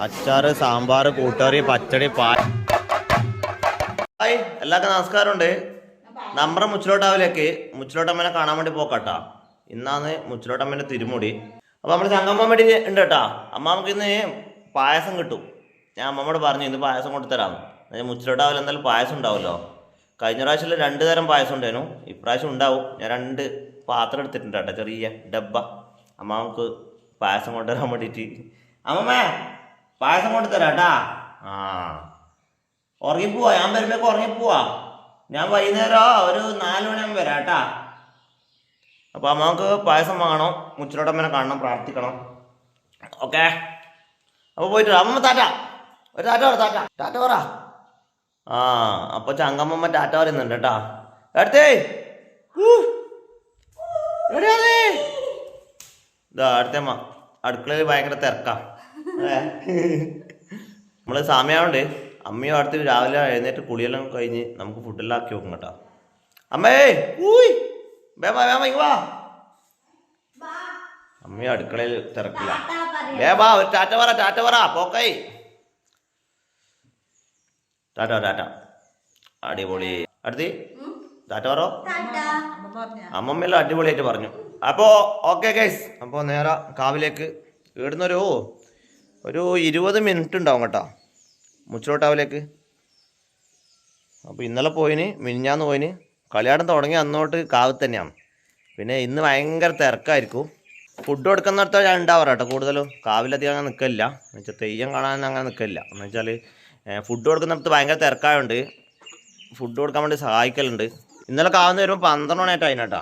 അച്ചാറ്, സാമ്പാർ, കൂട്ടുകറി, പച്ചടി, ഹായ് എല്ലാവർക്കും നമസ്കാരമുണ്ട്. നമ്മുടെ മുച്ചിലോട്ടമ്മനെ കാണാൻ വേണ്ടി പോക്കാട്ടാ. ഇന്നാണ് മുച്ചിലോട്ടമ്മേൻ്റെ തിരുമുടി. അപ്പോൾ നമ്മൾ ചങ്കമ്മ വേണ്ടി ഉണ്ട് കേട്ടാ. അമ്മ നമുക്ക് ഇന്ന് പായസം കിട്ടും. ഞാൻ അമ്മമ്മോട് പറഞ്ഞു ഇന്ന് പായസം കൊണ്ടുതരാം. മുച്ചിലോട്ടാവിൽ എന്തായാലും പായസം ഉണ്ടാവുമല്ലോ. കഴിഞ്ഞ പ്രാവശ്യം 2 തരം പായസം ഉണ്ടായിരുന്നു. ഇപ്രാവശ്യം ഉണ്ടാവും. ഞാൻ 2 പാത്രം എടുത്തിട്ടുണ്ട് കേട്ടോ, ചെറിയ ഡബ്ബ. അമ്മ നമുക്ക് പായസം കൊണ്ടുവരാൻ വേണ്ടിയിട്ട്. അമ്മമ്മേ പായസം കൊണ്ടുതരാം കേട്ടാ. ആ ഉറങ്ങിപ്പോവാ, ഞാൻ വരുമ്പോഴേക്ക് ഉറങ്ങിപ്പോവാ. ഞാൻ വൈകുന്നേരം ഒരു 4 മണിയാകുമ്പോൾ വരാം കേട്ടാ. അപ്പോൾ അമ്മക്ക് പായസം വാങ്ങണം, മുച്ചിലോട്ടമ്മനെ കാണണം, പ്രാർത്ഥിക്കണം. ഓക്കെ, അപ്പോൾ പോയിട്ട് അമ്മ ടാറ്റ. ഒരു ടാറ്റ പറ, ടാറ്റ പറ. ആ അപ്പോൾ ചങ്കമ്മ ടാറ്റ പറയുന്നുണ്ട് കേട്ടാ. അടുത്തേ ഇതാ അടുത്തമ്മ അടുക്കളയിൽ ഭയങ്കര തിരക്കാം. നമ്മൾ സമയമുണ്ട്. അമ്മയും അടുത്ത് രാവിലെ എഴുന്നേറ്റ് കുളിയെല്ലാം കഴിഞ്ഞ് നമുക്ക് ഫുഡെല്ലാം ആക്കി വെക്കും കേട്ടോ. അമ്മേ വാ. അമ്മയും അടുക്കളയിൽ തിരക്കില്ല. വേവാ ഒരു ടാറ്റ പറ പോക്കൈ. ടാറ്റ അടിപൊളി. അടുത്ത് ടാറ്റ പറോ. അമ്മമ്മയെല്ലാം അടിപൊളിയായിട്ട് പറഞ്ഞു. അപ്പോൾ ഓക്കെ ഗൈസ്, അപ്പോൾ നേരെ കാവിലേക്ക് ഇവിടുന്നൊരു 20 മിനിറ്റ് ഉണ്ടാവും കേട്ടോ മുച്ചിലോട്ടാവിലേക്ക്. അപ്പോൾ ഇന്നലെ പോയിന്, മിനിഞ്ഞാന്ന് പോയിന്. കളിയാടം തുടങ്ങി അന്നോട്ട് കാവിൽ തന്നെയാണ്. പിന്നെ ഇന്ന് ഭയങ്കര തിരക്കായിരിക്കും. ഫുഡ് കൊടുക്കുന്നിടത്ത് ഞാൻ ഉണ്ടാവാറ് കേട്ടോ കൂടുതലും. കാവിലധികം അങ്ങനെ നിൽക്കില്ല, എന്ന് വെച്ചാൽ തെയ്യം കാണാൻ അങ്ങനെ നിൽക്കില്ല. എന്ന് വെച്ചാൽ ഫുഡ് കൊടുക്കുന്നിടത്ത് ഭയങ്കര തിരക്കായതുകൊണ്ട് ഫുഡ് കൊടുക്കാൻ വേണ്ടി സഹായിക്കലുണ്ട്. ഇന്നലെ കാവിന്ന് വരുമ്പോൾ 12 മണിയായിട്ട് അതിനാട്ടാ.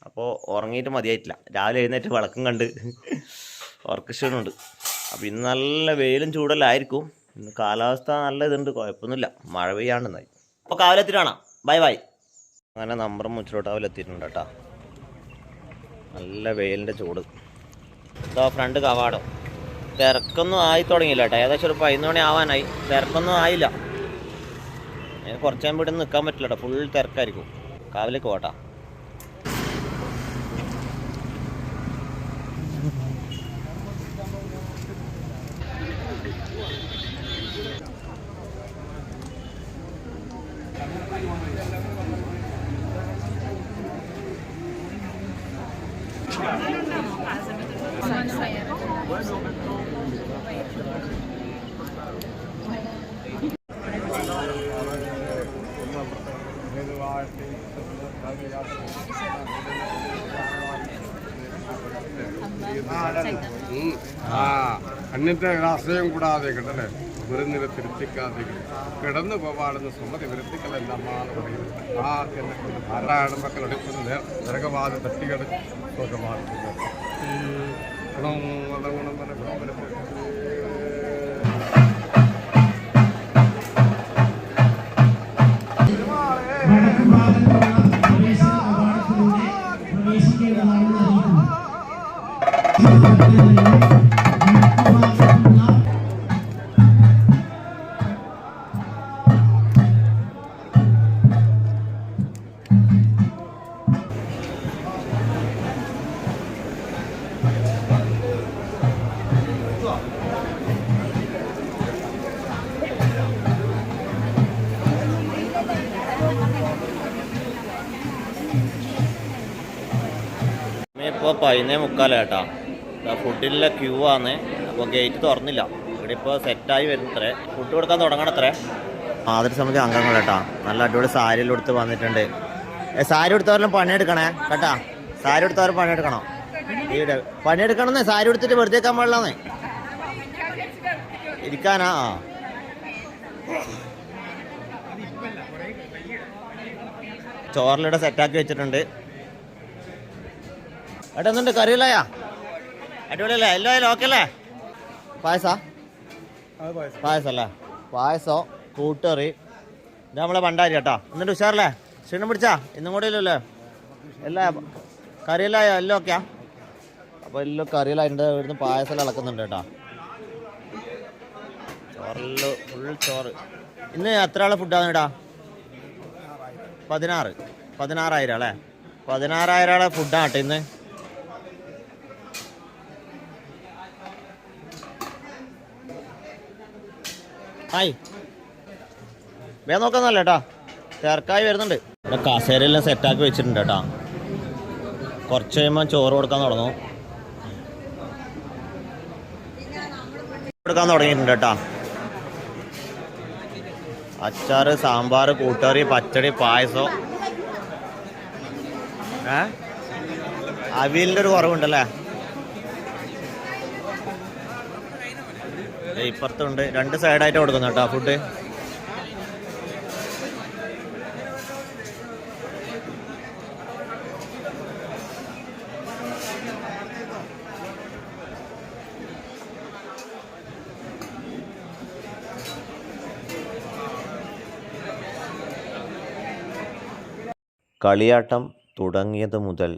അപ്പോൾ ഉറങ്ങിയിട്ട് മതിയായിട്ടില്ല. രാവിലെ എഴുന്നേറ്റ് വിളക്കും കണ്ട് ഉറക്കക്ഷീണമുണ്ട്. അപ്പോൾ ഇന്ന് നല്ല വെയിലും ചൂടെല്ലാം ആയിരിക്കും. ഇന്ന് കാലാവസ്ഥ നല്ല ഇതുണ്ട്, കുഴപ്പമൊന്നുമില്ല. മഴ പെയ്യാണ്ടെന്നായി. അപ്പോൾ കാവിലെത്തിയിട്ട് കാണാം. ബൈ. അങ്ങനെ നമ്മുടെ മുച്ചിലോട്ടാവിലെത്തിയിട്ടുണ്ട് കേട്ടോ. നല്ല വെയിലിൻ്റെ ചൂട്. ഇതാ ഫ്രണ്ട് കവാടം. തിരക്കൊന്നും ആയി തുടങ്ങിയില്ല കേട്ടോ. ഏകദേശം ഒരു 11 മണി ആവാനായി. തിരക്കൊന്നും ആയില്ല. കുറച്ച് നേരം ഇവിടെ നിൽക്കാൻ പറ്റില്ല കേട്ടോ, ഫുൾ തിരക്കായിരിക്കും. കാവിലേക്ക് പോട്ടാ. അന്യത്തെ ആശ്രയം കൂടാതെ കിടല്ലേ വെറുനില തിരുത്തിക്കാതെ കിടന്നു പോവാടുന്ന സുമതി വിരുത്തിക്കലെല്ലാമാണ് പറയുന്നത്. ആ ധാരാളം മക്കൾ എടുക്കുന്ന നരകവാദ തട്ടികള് സുഖമാക്കുന്നത് ഇപ്പോൾ 11:45 കേട്ടോ. ഫുഡിനുള്ള ക്യൂ ആണ്. അപ്പോൾ ഗേറ്റ് തുറന്നില്ല. ഇവിടെ ഇപ്പോൾ സെറ്റായി വരുന്നത്രേ. ഫുഡ് കൊടുക്കാൻ തുടങ്ങണത്രേ. ആദരസമിതി അംഗങ്ങൾ കേട്ടോ. നല്ല അടിപൊളി സാരിയിൽ കൊടുത്ത് വന്നിട്ടുണ്ട്. സാരി കൊടുത്തവരെല്ലാം പണിയെടുക്കണേ കേട്ടാ. സാരി കൊടുത്തവർ പണിയെടുക്കണം. ഇവിടെ പണിയെടുക്കണമെന്നേ. സാരി കൊടുത്തിട്ട് വെറുതെ വെക്കാൻ പാടില്ലെന്നേ. ഇരിക്കാനാ. ചോറിലിവിടെ സെറ്റാക്കി വെച്ചിട്ടുണ്ട്. ഏട്ടാ എന്തുണ്ട്, കറിയില്ലയാ? അടിപൊളിയല്ലേ? എല്ലാം ആയാലും ഓക്കെ അല്ലേ? പായസല്ലേ? പായസം, കൂട്ടറി. ഇത് നമ്മളെ ഭണ്ടാരി കേട്ടോ. എന്നിട്ട് ഉഷാറല്ലേ? ക്ഷീണം പിടിച്ചാ? ഇന്നും കൂടെ ഇല്ലല്ലേ? എല്ലാ കറിയിലായോ? എല്ലാം ഓക്കെയാ? അപ്പോൾ എല്ലാം കറിയിലായിട്ടുണ്ട്. ഇവിടുന്ന് പായസം ഇളക്കുന്നുണ്ട് കേട്ടോ. ചോറിൽ ഫുൾ ചോറ്. ഇന്ന് എത്ര ആളെ ഫുഡാണ് ഇടാ? 16,000 അല്ലേ? 16,000 ആളെ ഫുഡാണ് കേട്ടോ ഇന്ന്. ഹായ് വേഗം നോക്കാന്നല്ല കേട്ടാ, തിരക്കായി വരുന്നുണ്ട്. ഇവിടെ കസേരയെല്ലാം സെറ്റാക്കി വെച്ചിട്ടുണ്ട് കേട്ടാ. കുറച്ച് കഴിയുമ്പോൾ ചോറ് കൊടുക്കാൻ തുടങ്ങും. കൊടുക്കാൻ തുടങ്ങിയിട്ടുണ്ട് കേട്ടാ. അച്ചാറ്, സാമ്പാർ, കൂട്ടുകറി, പച്ചടി, പായസം. അവിയലിൻ്റെ ഒരു കുറവുണ്ടല്ലേ. ഇപ്പുറത്തുണ്ട്, 2 സൈഡായിട്ട് കൊടുക്കുന്നു കേട്ടോ ഫുഡ്. കളിയാട്ടം തുടങ്ങിയത് മുതൽ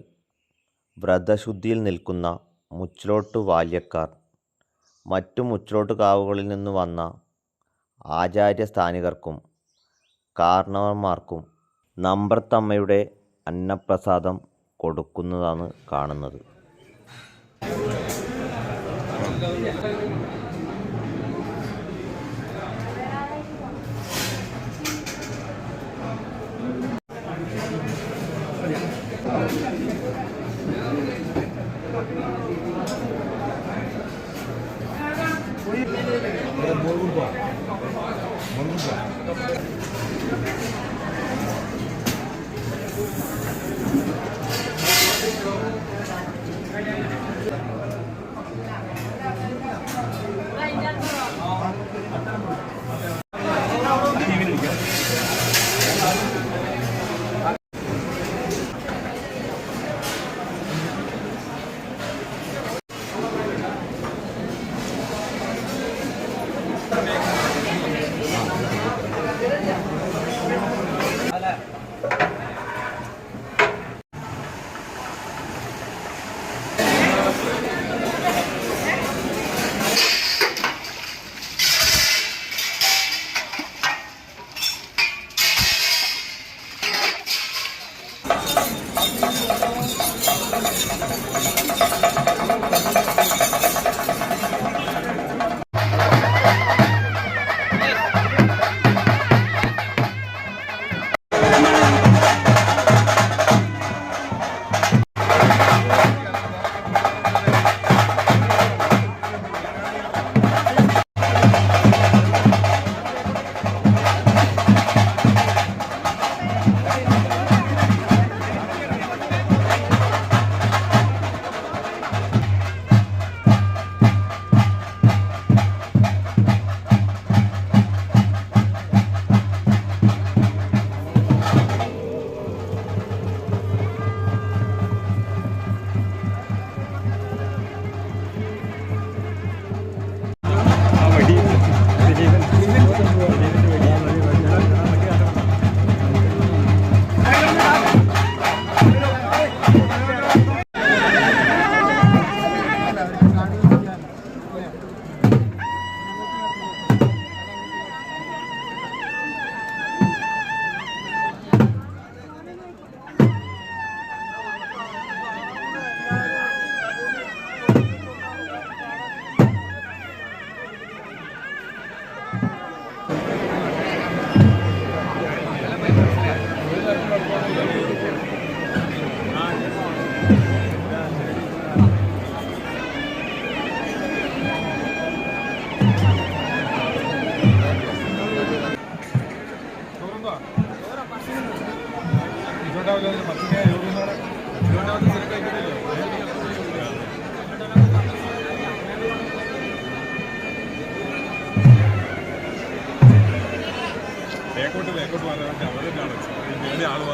വ്രതശുദ്ധിയിൽ നിൽക്കുന്ന മുച്ചിലോട്ട് ബാല്യക്കാർ, മറ്റു മുച്ചിലോട്ട് കാവുകളിൽ നിന്ന് വന്ന ആചാര്യസ്ഥാനികർക്കും കാരണവന്മാർക്കും നമ്പ്രത്തമ്മയുടെ അന്നപ്രസാദം കൊടുക്കുന്നതാണ് കാണുന്നത്. വേക്കോട്ട് വേക്കോട്ട് പറയാൻ അവരുടെ ആള്